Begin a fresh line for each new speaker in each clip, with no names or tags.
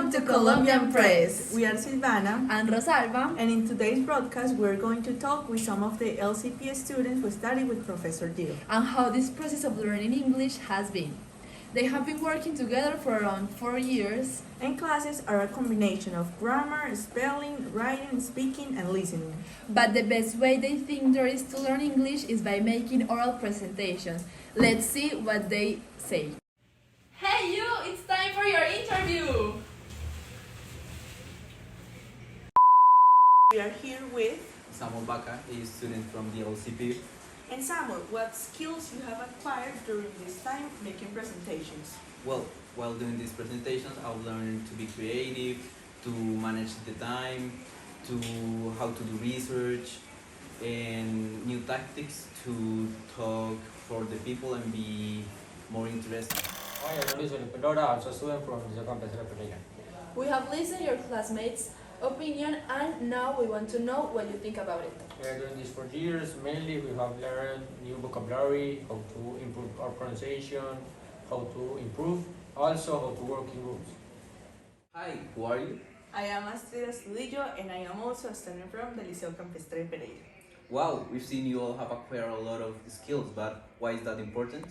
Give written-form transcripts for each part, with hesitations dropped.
Welcome to Colombian Press.
We are Silvana
And Rosalba.
and in today's broadcast we're going to talk with some of the LCP students who study with Professor Gil.
And how this process of learning English has been. They have been working together for around 4 years.
And classes are a combination of grammar, spelling, writing, speaking, and listening.
But the best way they think there is to learn English is by making oral presentations. Let's see what they say. Hey you, it's time for your interview!
We are here with
Samuel Baca, a student from the LCP.
and Samuel. What skills you have acquired during this time making presentations?
Well, while doing these presentations, I've learned to be creative, to manage the time, to how to do research, and new tactics to talk for the people and be more interesting.
Hi, I'm Luis Olipedora, also a student from the Colombian Press.
We have listened your classmates' opinion and now we want to know what you think about it.
During these 4 years, mainly we have learned new vocabulary, how to improve our pronunciation, how to improve, also how to work in groups.
Hi, who are you?
I am Astrid Astudillo and I am also a student from the Liceo Campestre Pereira.
Wow, we've seen you all have acquired a lot of skills, but why is that important?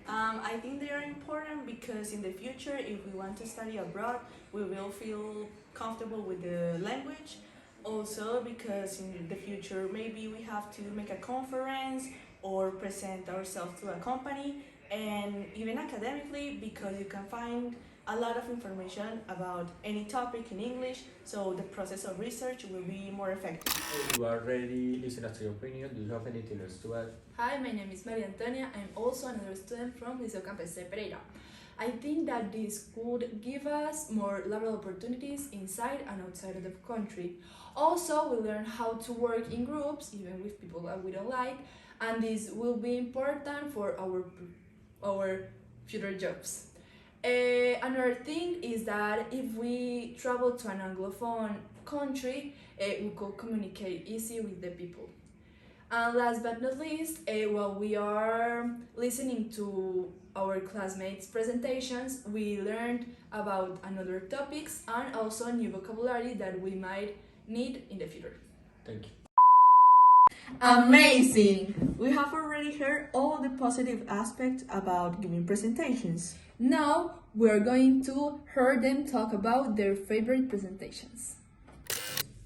I think they are important because in the future, if we want to study abroad, we will feel comfortable with the language. Also, because in the future, maybe we have to make a conference or present ourselves to a company, and even academically, because you can find a lot of information about any topic in English, so the process of research will be more effective.
You are ready listening to your opinion. Do you have anything else to add?
Hi, my name is Maria Antonia. I'm also another student from Liceo Campestre Pereira. I think that this could give us more laboral opportunities inside and outside of the country. Also, we learn how to work in groups, even with people that we don't like, and this will be important for our future jobs. Another thing is that if we travel to an Anglophone country, we could communicate easy with the people. And last but not least, while we are listening to our classmates' presentations, we learned about another topics and also new vocabulary that we might need in the future.
Thank you.
Amazing! We have already heard all the positive aspects about giving presentations.
Now we're going to hear them talk about their favorite presentations.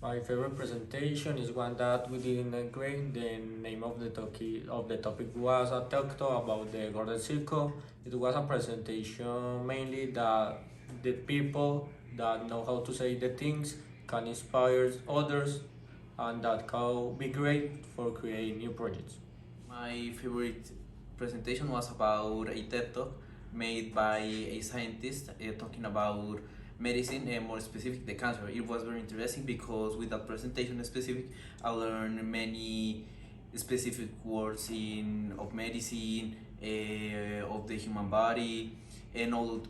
My favorite presentation is one that we didn't agree. The name of the topic was a talk about the Golden Circle. It was a presentation mainly that the people that know how to say the things can inspire others and that can be great for creating new projects.
My favorite presentation was about a TED Talk made by a scientist talking about medicine and more specific the cancer. It was very interesting because with that presentation specific, I learned many specific words of medicine, of the human body, and all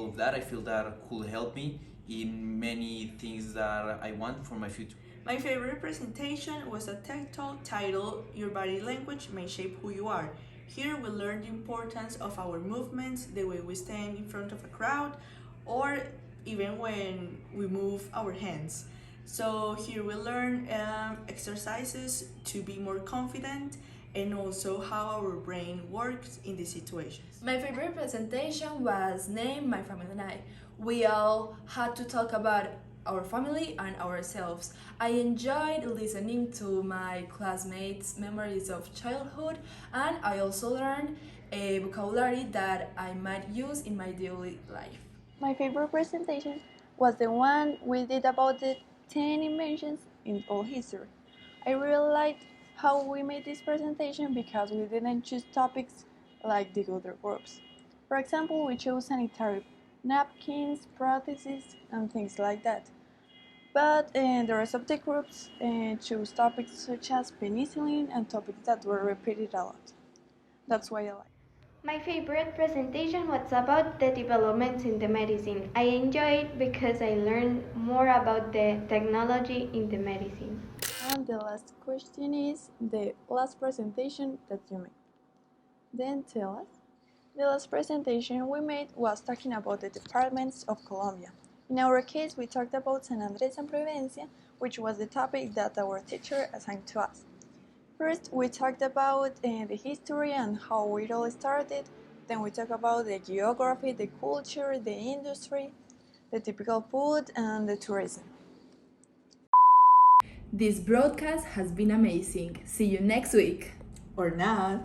of that. I feel that could help me in many things that I want for my future.
My favorite presentation was a TED Talk titled Your Body Language May Shape Who You Are. Here we learned the importance of our movements, the way we stand in front of a crowd, or even when we move our hands. So here we learn exercises to be more confident and also how our brain works in these situations.
My favorite presentation was named My Family and I. We all had to talk about our family and ourselves. I enjoyed listening to my classmates' memories of childhood, and I also learned a vocabulary that I might use in my daily life.
My favorite presentation was the one we did about the 10 inventions in all history. I really liked how we made this presentation because we didn't choose topics like the other groups. For example, we chose sanitary napkins, prostheses, and things like that. But the rest of the groups chose topics such as penicillin and topics that were repeated a lot. That's why I like.
My favorite presentation was about the developments in the medicine. I enjoyed because I learned more about the technology in the medicine.
And the last question is the last presentation that you made. Then tell us. The last presentation we made was talking about the departments of Colombia. In our case, we talked about San Andres and Providencia, which was the topic that our teacher assigned to us. First, we talked about the history and how it all started. Then we talked about the geography, the culture, the industry, the typical food, and the tourism.
This broadcast has been amazing. See you next week.
Or not.